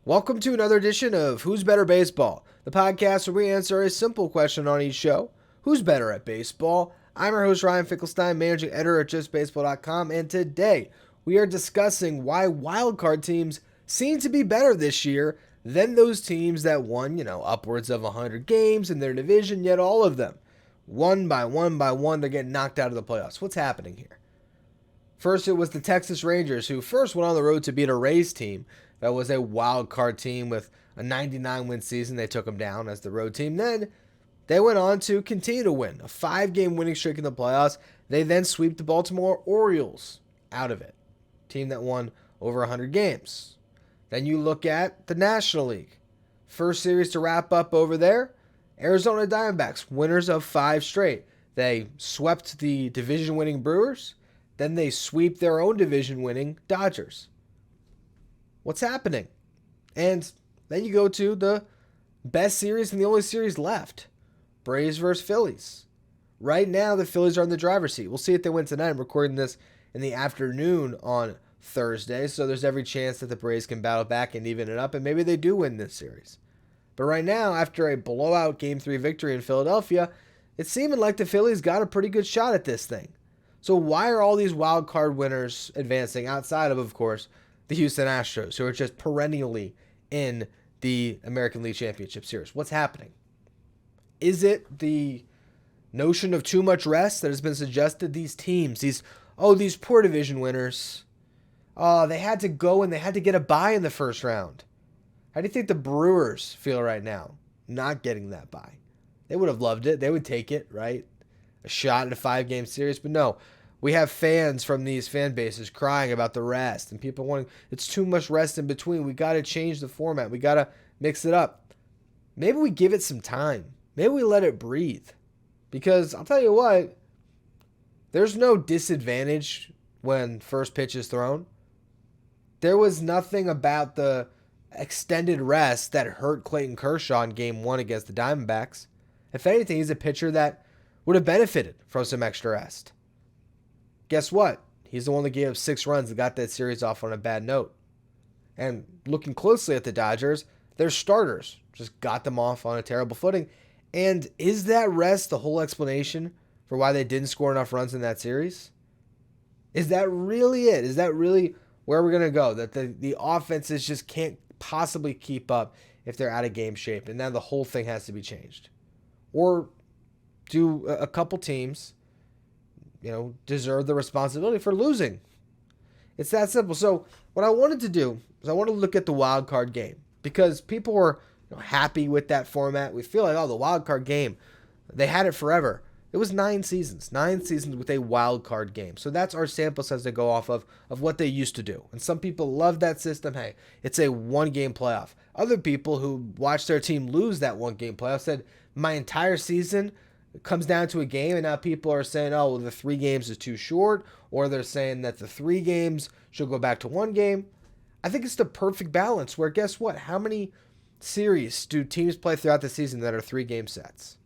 Welcome to another edition of Who's Better Baseball, the podcast where we answer a simple question on each show. Who's better at baseball? I'm your host, Ryan Finkelstein, managing editor at justbaseball.com, and today we are discussing why wildcard teams seem to be better this year than those teams that won, upwards of 100 games in their division, yet all of them, one by one, they're getting knocked out of the playoffs. What's happening here? First, it was the Texas Rangers who first went on the road to beat a Rays team that was a wild card team with a 99-win season. They took them down as the road team. Then they went on to continue to win a 5-game winning streak in the playoffs. They then sweep the Baltimore Orioles out of it, team that won over 100 games. Then you look at the National League. First series to wrap up over there, Arizona Diamondbacks, winners of 5 straight. They swept the division-winning Brewers. Then they sweep their own division-winning Dodgers. What's happening? And then you go to the best series and the only series left, Braves versus Phillies. Right now, the Phillies are in the driver's seat. We'll see if they win tonight. I'm recording this in the afternoon on Thursday, so there's every chance that the Braves can battle back and even it up, and maybe they do win this series. But right now, after a blowout Game 3 victory in Philadelphia, it's seeming like the Phillies got a pretty good shot at this thing. So why are all these wild card winners advancing outside of course, the Houston Astros, who are just perennially in the American League Championship Series? What's happening? Is it the notion of too much rest that has been suggested? These teams, these poor division winners, they had to go and they had to get a bye in the first round. How do you think the Brewers feel right now, not getting that bye? They would have loved it. They would take it, right? A shot at a 5-game series, but no. We have fans from these fan bases crying about the rest and people wanting, it's too much rest in between. We got to change the format. We got to mix it up. Maybe we give it some time. Maybe we let it breathe. Because I'll tell you what, there's no disadvantage when first pitch is thrown. There was nothing about the extended rest that hurt Clayton Kershaw in Game 1 against the Diamondbacks. If anything, he's a pitcher that would have benefited from some extra rest. Guess what? He's the one that gave up 6 runs and got that series off on a bad note. And looking closely at the Dodgers, their starters just got them off on a terrible footing. And is that rest the whole explanation for why they didn't score enough runs in that series? Is that really it? Is that really where we're going to go? That the offenses just can't possibly keep up if they're out of game shape, and now the whole thing has to be changed? Or do a couple teams deserve the responsibility for losing? It's that simple. So what I wanted to do is I wanted to look at the wild card game because people were happy with that format. We feel like, the wild card game, they had it forever. It was 9 seasons with a wild card game. So that's our sample size to go off of what they used to do. And some people love that system. Hey, it's a 1-game playoff. Other people who watched their team lose that 1-game playoff said, my entire season comes down to a game, and now people are saying, the 3 games is too short, or they're saying that the 3 games should go back to 1 game. I think it's the perfect balance where, guess what? How many series do teams play throughout the season that are 3-game sets?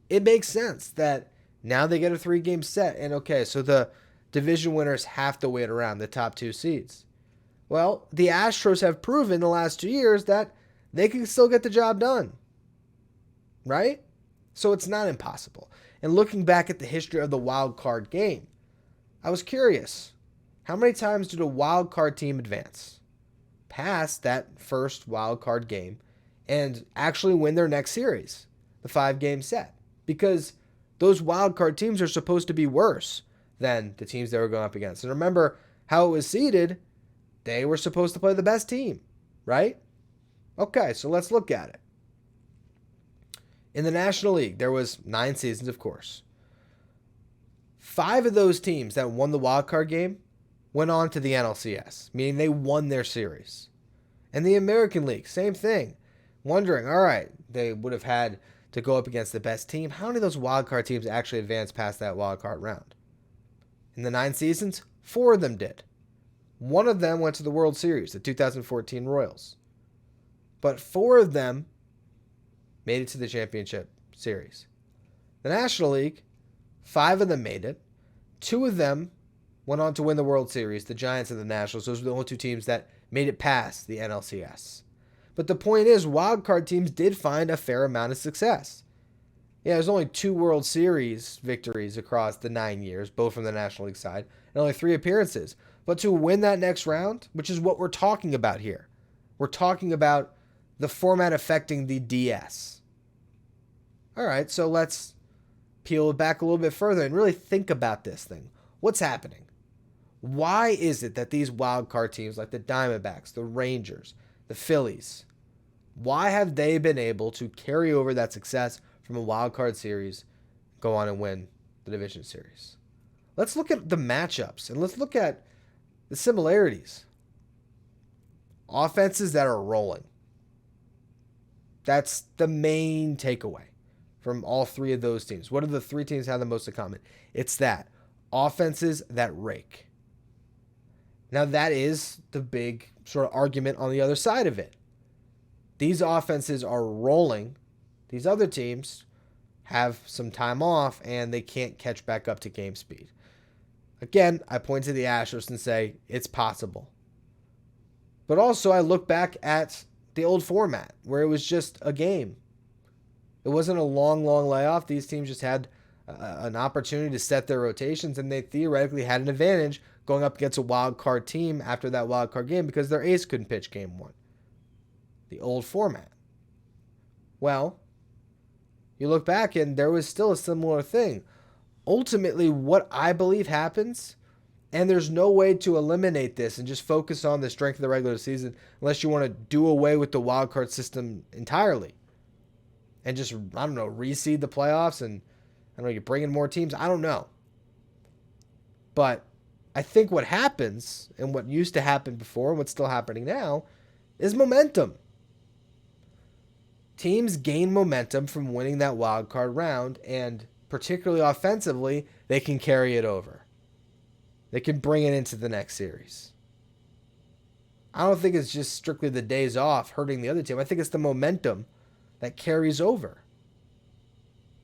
It makes sense that now they get a 3-game set, and so the division winners have to wait around the top 2 seeds. Well, the Astros have proven the last 2 years that they can still get the job done, right? So it's not impossible. And looking back at the history of the wild card game, I was curious, how many times did a wild card team advance past that first wild card game and actually win their next series, the 5-game set? Because those wild card teams are supposed to be worse than the teams they were going up against. And remember how it was seeded, they were supposed to play the best team, right? Okay, so let's look at it. In the National League, there was 9 seasons, of course. 5 of those teams that won the wild card game went on to the NLCS, meaning they won their series. And the American League, same thing. Wondering, all right, they would have had to go up against the best team. How many of those wild card teams actually advanced past that wild card round? In the 9 seasons, 4 of them did. 1 of them went to the World Series, the 2014 Royals. But 4 of them made it to the championship series. The National League, 5 of them made it. 2 of them went on to win the World Series, the Giants and the Nationals. Those were the only 2 teams that made it past the NLCS. But the point is, wildcard teams did find a fair amount of success. Yeah, there's only 2 World Series victories across the 9 years, both from the National League side, and only 3 appearances. But to win that next round, which is what we're talking about here, we're talking about the format affecting the DS. All right, so let's peel it back a little bit further and really think about this thing. What's happening? Why is it that these wildcard teams like the Diamondbacks, the Rangers, the Phillies, why have they been able to carry over that success from a wildcard series, go on and win the division series? Let's look at the matchups and let's look at the similarities. Offenses that are rolling. That's the main takeaway from all 3 of those teams. What do the 3 teams have the most in common? It's that. Offenses that rake. Now that is the big sort of argument on the other side of it. These offenses are rolling. These other teams have some time off and they can't catch back up to game speed. Again, I point to the Astros and say it's possible. But also I look back at the old format where it was just a game. It wasn't a long layoff. These teams just had an opportunity to set their rotations, and they theoretically had an advantage going up against a wild card team after that wild card game because their ace couldn't pitch game 1. The old format. Well, you look back and there was still a similar thing. Ultimately, what I believe happens, and there's no way to eliminate this and just focus on the strength of the regular season unless you want to do away with the wild card system entirely and just, I don't know, reseed the playoffs and, I don't know, you bring in more teams. I don't know. But I think what happens, and what used to happen before and what's still happening now, is momentum. Teams gain momentum from winning that wild card round, and particularly offensively, they can carry it over. They can bring it into the next series. I don't think it's just strictly the days off hurting the other team. I think it's the momentum that carries over.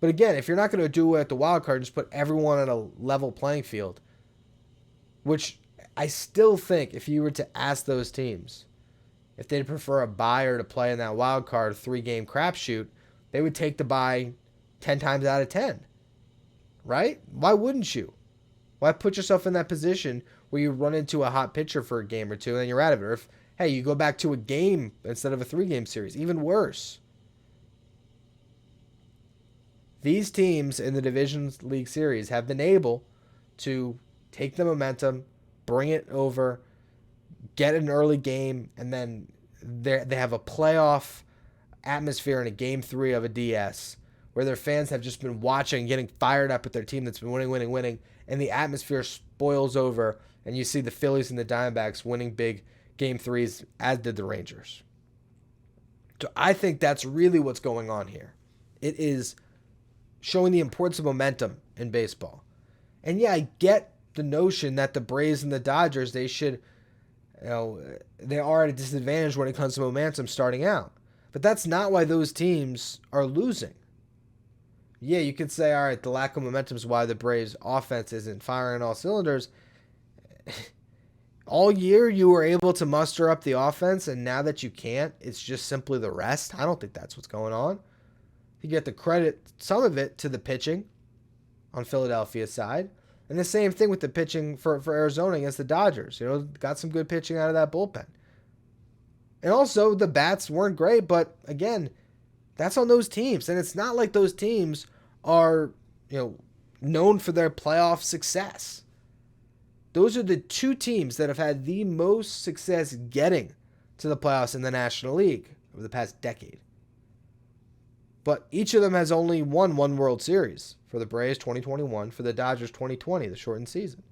But again, if you're not going to do it at the wild card, just put everyone on a level playing field, which I still think if you were to ask those teams if they'd prefer a bye or to play in that wild card 3-game crapshoot, they would take the bye 10 times out of 10. Right? Why wouldn't you? Why put yourself in that position where you run into a hot pitcher for a game or two and then you're out of it? Or if, hey, you go back to a game instead of a 3-game series, even worse. These teams in the Division League Series have been able to take the momentum, bring it over, get an early game, and then they have a playoff atmosphere in a Game 3 of a DS where their fans have just been watching, getting fired up with their team that's been winning, and the atmosphere spoils over, and you see the Phillies and the Diamondbacks winning big Game 3s, as did the Rangers. So I think that's really what's going on here. It is showing the importance of momentum in baseball. And yeah, I get the notion that the Braves and the Dodgers, they should, they are at a disadvantage when it comes to momentum starting out. But that's not why those teams are losing. Yeah, you could say, all right, the lack of momentum is why the Braves' offense isn't firing all cylinders. All year you were able to muster up the offense, and now that you can't, it's just simply the rest. I don't think that's what's going on. You get the credit, some of it, to the pitching on Philadelphia's side. And the same thing with the pitching for Arizona against the Dodgers. Got some good pitching out of that bullpen. And also, the bats weren't great, but again, that's on those teams. And it's not like those teams are, known for their playoff success. Those are the 2 teams that have had the most success getting to the playoffs in the National League over the past decade. But each of them has only won 1 World Series. For the Braves, 2021. For the Dodgers, 2020, the shortened season.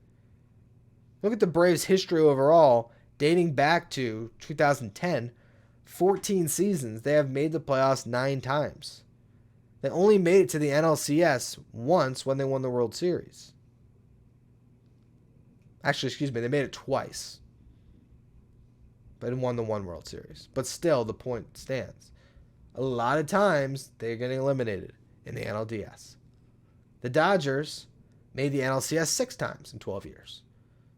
Look at the Braves' history overall, dating back to 2010. 14 seasons, they have made the playoffs 9 times. They only made it to the NLCS once when they won the World Series. Actually, they made it twice. But won the 1 World Series. But still, the point stands. A lot of times, they're getting eliminated in the NLDS. The Dodgers made the NLCS 6 times in 12 years.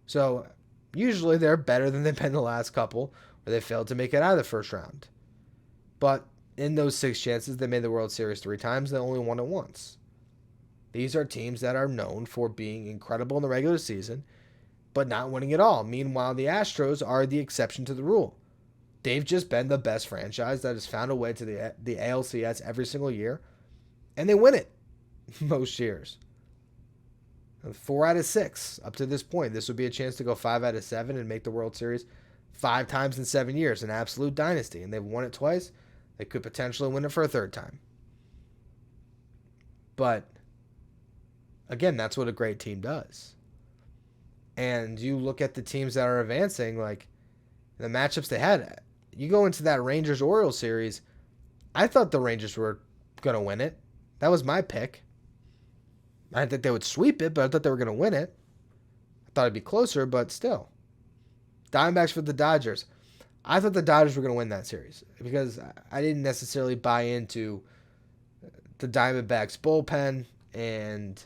So, usually they're better than they've been the last couple, where they failed to make it out of the first round. But in those 6 chances, they made the World Series 3 times. They only won it once. These are teams that are known for being incredible in the regular season, but not winning it all. Meanwhile, the Astros are the exception to the rule. They've just been the best franchise that has found a way to the ALCS every single year, and they win it most years. 4 out of 6 up to this point. This would be a chance to go 5 out of 7 and make the World Series 5 times in 7 years, an absolute dynasty. And they've won it twice. They could potentially win it for a 3rd time. But again, that's what a great team does. And you look at the teams that are advancing, like the matchups they had. You go into that Rangers-Orioles series, I thought the Rangers were going to win it. That was my pick. I didn't think they would sweep it, but I thought they were going to win it. I thought it'd be closer, but still. Diamondbacks for the Dodgers. I thought the Dodgers were going to win that series because I didn't necessarily buy into the Diamondbacks bullpen, and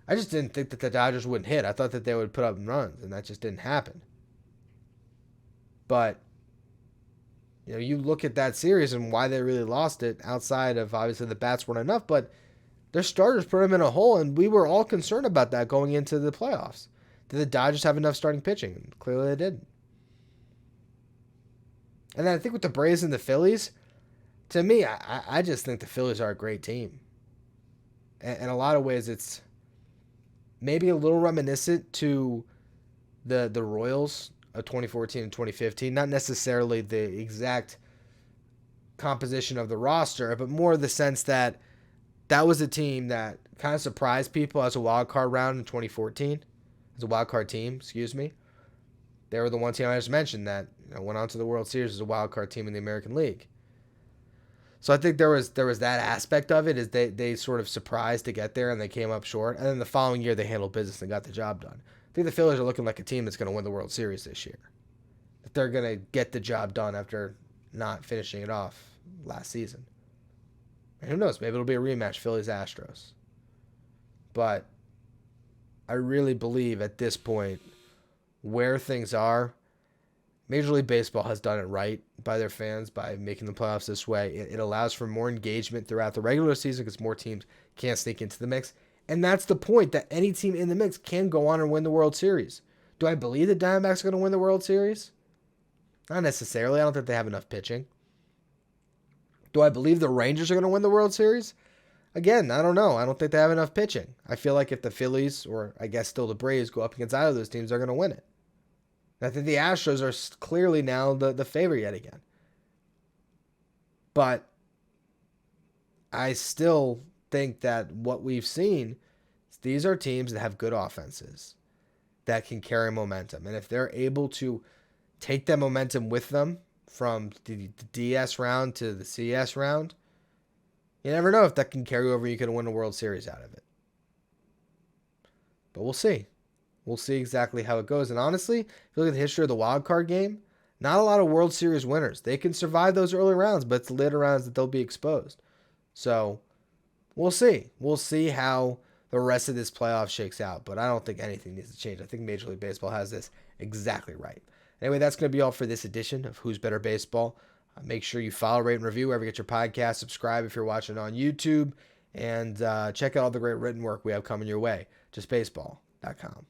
I just didn't think that the Dodgers wouldn't hit. I thought that they would put up runs, and that just didn't happen. But you look at that series and why they really lost it, outside of obviously the bats weren't enough, but their starters put them in a hole, and we were all concerned about that going into the playoffs. Did the Dodgers have enough starting pitching? And clearly they didn't. And then I think with the Braves and the Phillies, to me, I just think the Phillies are a great team. And in a lot of ways, it's maybe a little reminiscent to the Royals of 2014 and 2015. Not necessarily the exact composition of the roster, but more the sense that was a team that kind of surprised people as a wild card round in 2014. As a wild card team, excuse me. They were the one team I just mentioned that went on to the World Series as a wild card team in the American League. So I think there was that aspect of it, is they sort of surprised to get there and they came up short. And then the following year they handled business and got the job done. I think the Phillies are looking like a team that's going to win the World Series this year. That they're going to get the job done after not finishing it off last season. And who knows? Maybe it'll be a rematch, Phillies-Astros. But I really believe at this point, where things are, Major League Baseball has done it right by their fans by making the playoffs this way. It allows for more engagement throughout the regular season because more teams can't sneak into the mix. And that's the point, that any team in the mix can go on and win the World Series. Do I believe the Diamondbacks are going to win the World Series? Not necessarily. I don't think they have enough pitching. Do I believe the Rangers are going to win the World Series? Again, I don't know. I don't think they have enough pitching. I feel like if the Phillies, or I guess still the Braves, go up against either of those teams, they're going to win it. And I think the Astros are clearly now the favorite yet again. But I still think that what we've seen, these are teams that have good offenses that can carry momentum. And if they're able to take that momentum with them from the DS round to the CS round, you never know if that can carry over. You can win a World Series out of it. But we'll see. We'll see exactly how it goes. And honestly, if you look at the history of the wild card game, not a lot of World Series winners. They can survive those early rounds, but it's the later rounds that they'll be exposed. So we'll see. We'll see how the rest of this playoff shakes out. But I don't think anything needs to change. I think Major League Baseball has this exactly right. Anyway, that's going to be all for this edition of Who's Better Baseball. Make sure you follow, rate, and review wherever you get your podcast. Subscribe if you're watching on YouTube. And check out all the great written work we have coming your way. JustBaseball.com.